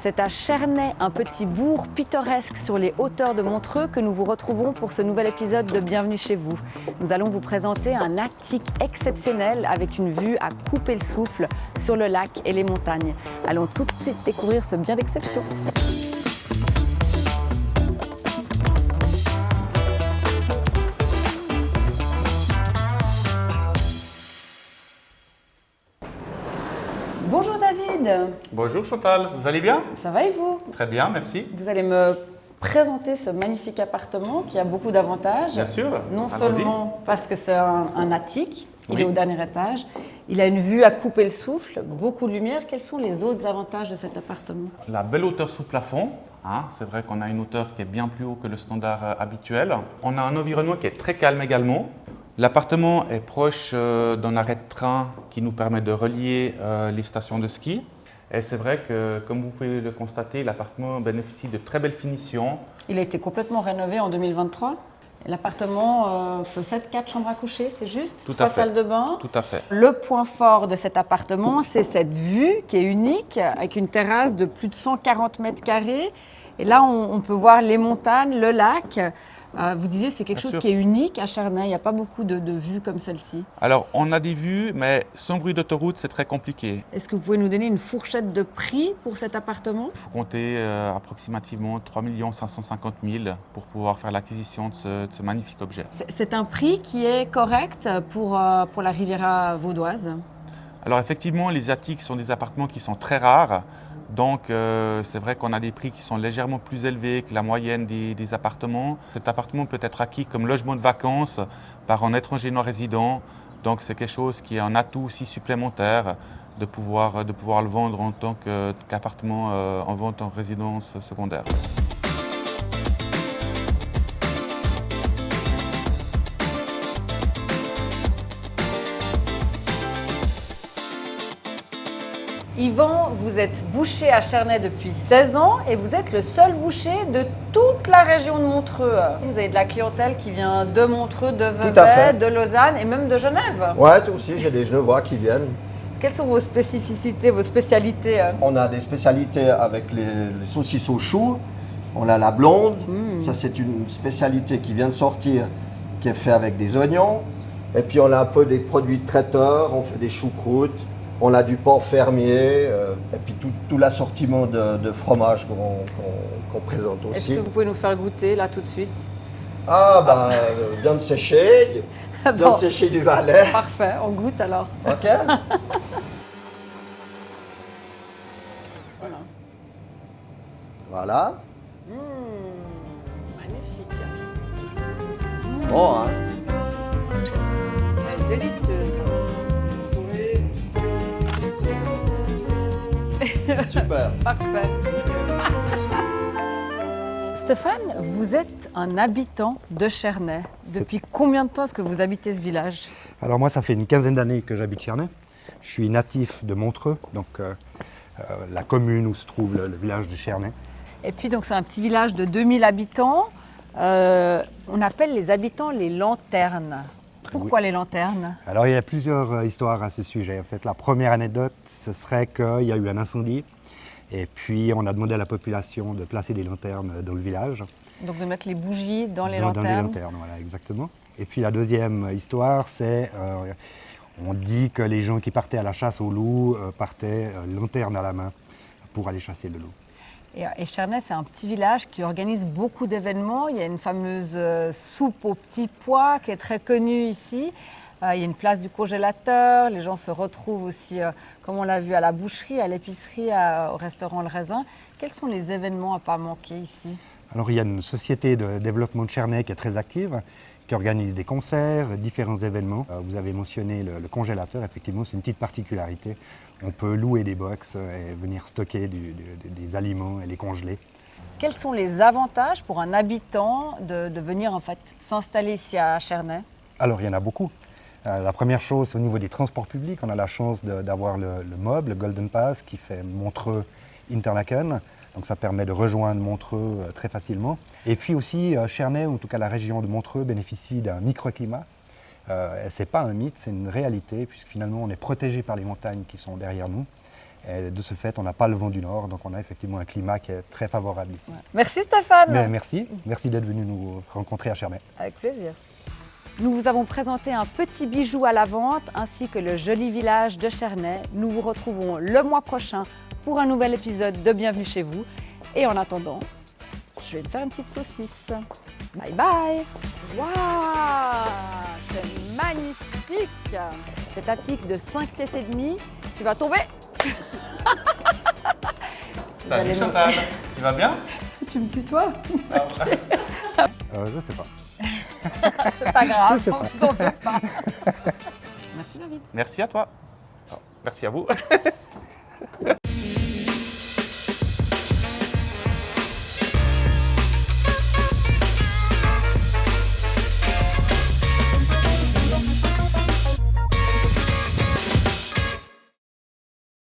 C'est à Chernay, un petit bourg pittoresque sur les hauteurs de Montreux, que nous vous retrouvons pour ce nouvel épisode de Bienvenue chez vous. Nous allons vous présenter un attique exceptionnel avec une vue à couper le souffle sur le lac et les montagnes. Allons tout de suite découvrir ce bien d'exception. Bonjour David. Bonjour Chantal, vous allez bien? Ça va et vous? Très bien, merci. Vous allez me présenter ce magnifique appartement qui a beaucoup d'avantages. Bien sûr. Non allons-y. seulement parce que c'est un attique, il Oui. est au dernier étage, il a une vue à couper le souffle, beaucoup de lumière. Quels sont les autres avantages de cet appartement? La belle hauteur sous plafond. C'est vrai qu'on a une hauteur qui est bien plus haut que le standard habituel. On a un environnement qui est très calme également. L'appartement est proche d'un arrêt de train qui nous permet de relier les stations de ski. Et c'est vrai que, comme vous pouvez le constater, l'appartement bénéficie de très belles finitions. Il a été complètement rénové en 2023. L'appartement possède 4 chambres à coucher, c'est juste? Tout à 3 fait. salles de bain. Tout à fait. Le point fort de cet appartement, c'est cette vue qui est unique, avec une terrasse de plus de 140 mètres carrés. Et là, on peut voir les montagnes, le lac. Vous disiez, c'est quelque Bien chose sûr. qui est unique à Chernay. Il n'y a pas beaucoup de vues comme celle-ci. Alors, on a des vues, mais sans bruit d'autoroute, c'est très compliqué. Est-ce que vous pouvez nous donner une fourchette de prix pour cet appartement? Il faut compter approximativement 3 550 000 pour pouvoir faire l'acquisition de ce magnifique objet. C'est un prix qui est correct pour la Riviera vaudoise. Alors effectivement, les attiques sont des appartements qui sont très rares. Donc c'est vrai qu'on a des prix qui sont légèrement plus élevés que la moyenne des appartements. Cet appartement peut être acquis comme logement de vacances par un étranger non résident. Donc c'est quelque chose qui est un atout aussi supplémentaire de pouvoir le vendre en tant qu'appartement en vente en résidence secondaire. Yvan, vous êtes boucher à Chernay depuis 16 ans et vous êtes le seul boucher de toute la région de Montreux. Vous avez de la clientèle qui vient de Montreux, de à Vevey, fait. de Lausanne et même de Genève. Ouais, toi aussi, j'ai des Genevois qui viennent. Quelles sont vos spécificités, vos spécialités? On a des spécialités avec les saucisses au chou. On a la blonde. Ça, c'est une spécialité qui vient de sortir, qui est faite avec des oignons. Et puis, on a un peu des produits de traiteur. On fait des choucroutes. On a du porc fermier. Et puis, tout l'assortiment de fromage qu'on présente Est-ce aussi. que vous pouvez nous faire goûter là tout de suite? Ah, ben, viande séchée. Bon. Viande séchée du Valais. Parfait, on goûte alors. OK? Voilà. Magnifique. Bon, hein? Elle est délicieuse. Super. Parfait. Stéphane, vous êtes un habitant de Chernay. Depuis combien de temps est-ce que vous habitez ce village? Alors moi, ça fait une quinzaine d'années que j'habite Chernay. Je suis natif de Montreux, donc la commune où se trouve le village de Chernay. Et puis donc c'est un petit village de 2000 habitants. On appelle les habitants les lanternes. Pourquoi les lanternes? Alors il y a plusieurs histoires à ce sujet. En fait, la première anecdote, ce serait qu'il y a eu un incendie. Et puis on a demandé à la population de placer des lanternes dans le village. Donc de mettre les bougies dans les Dans lanternes. les lanternes, voilà, exactement. Et puis la deuxième histoire, c'est on dit que les gens qui partaient à la chasse au loup partaient lanterne à la main pour aller chasser le loup. Et Chernay, c'est un petit village qui organise beaucoup d'événements. Il y a une fameuse soupe aux petits pois qui est très connue ici. Il y a une place du congélateur. Les gens se retrouvent aussi, comme on l'a vu, à la boucherie, à l'épicerie, au restaurant Le Raisin. Quels sont les événements à ne pas manquer ici? Alors il y a une société de développement de Chernay qui est très active, qui organise des concerts, différents événements. Vous avez mentionné le congélateur, effectivement, c'est une petite particularité. On peut louer des box et venir stocker des aliments et les congeler. Quels sont les avantages pour un habitant de venir en fait s'installer ici à Chernay? Alors il y en a beaucoup. La première chose, au niveau des transports publics, on a la chance d'avoir le MOB, le Golden Pass, qui fait Montreux-Interlaken. Donc ça permet de rejoindre Montreux très facilement. Et puis aussi, Chernay, ou en tout cas la région de Montreux, bénéficie d'un microclimat. Ce n'est pas un mythe, c'est une réalité, puisque finalement on est protégé par les montagnes qui sont derrière nous. Et de ce fait, on n'a pas le vent du nord, donc on a effectivement un climat qui est très favorable ici. Ouais. Merci Stéphane. Mais merci d'être venu nous rencontrer à Chermais. Avec plaisir. Nous vous avons présenté un petit bijou à la vente ainsi que le joli village de Chernay. Nous vous retrouvons le mois prochain pour un nouvel épisode de Bienvenue chez vous. Et en attendant, je vais me faire une petite saucisse. Bye bye. Waouh, c'est magnifique. Cet attique de 5 pièces et demi, tu vas tomber. Salut Chantal, tu vas bien? Tu me tutoies? Je sais pas. C'est pas grave. Je sais pas. on fait pas. Merci David. Merci à toi. Merci à vous.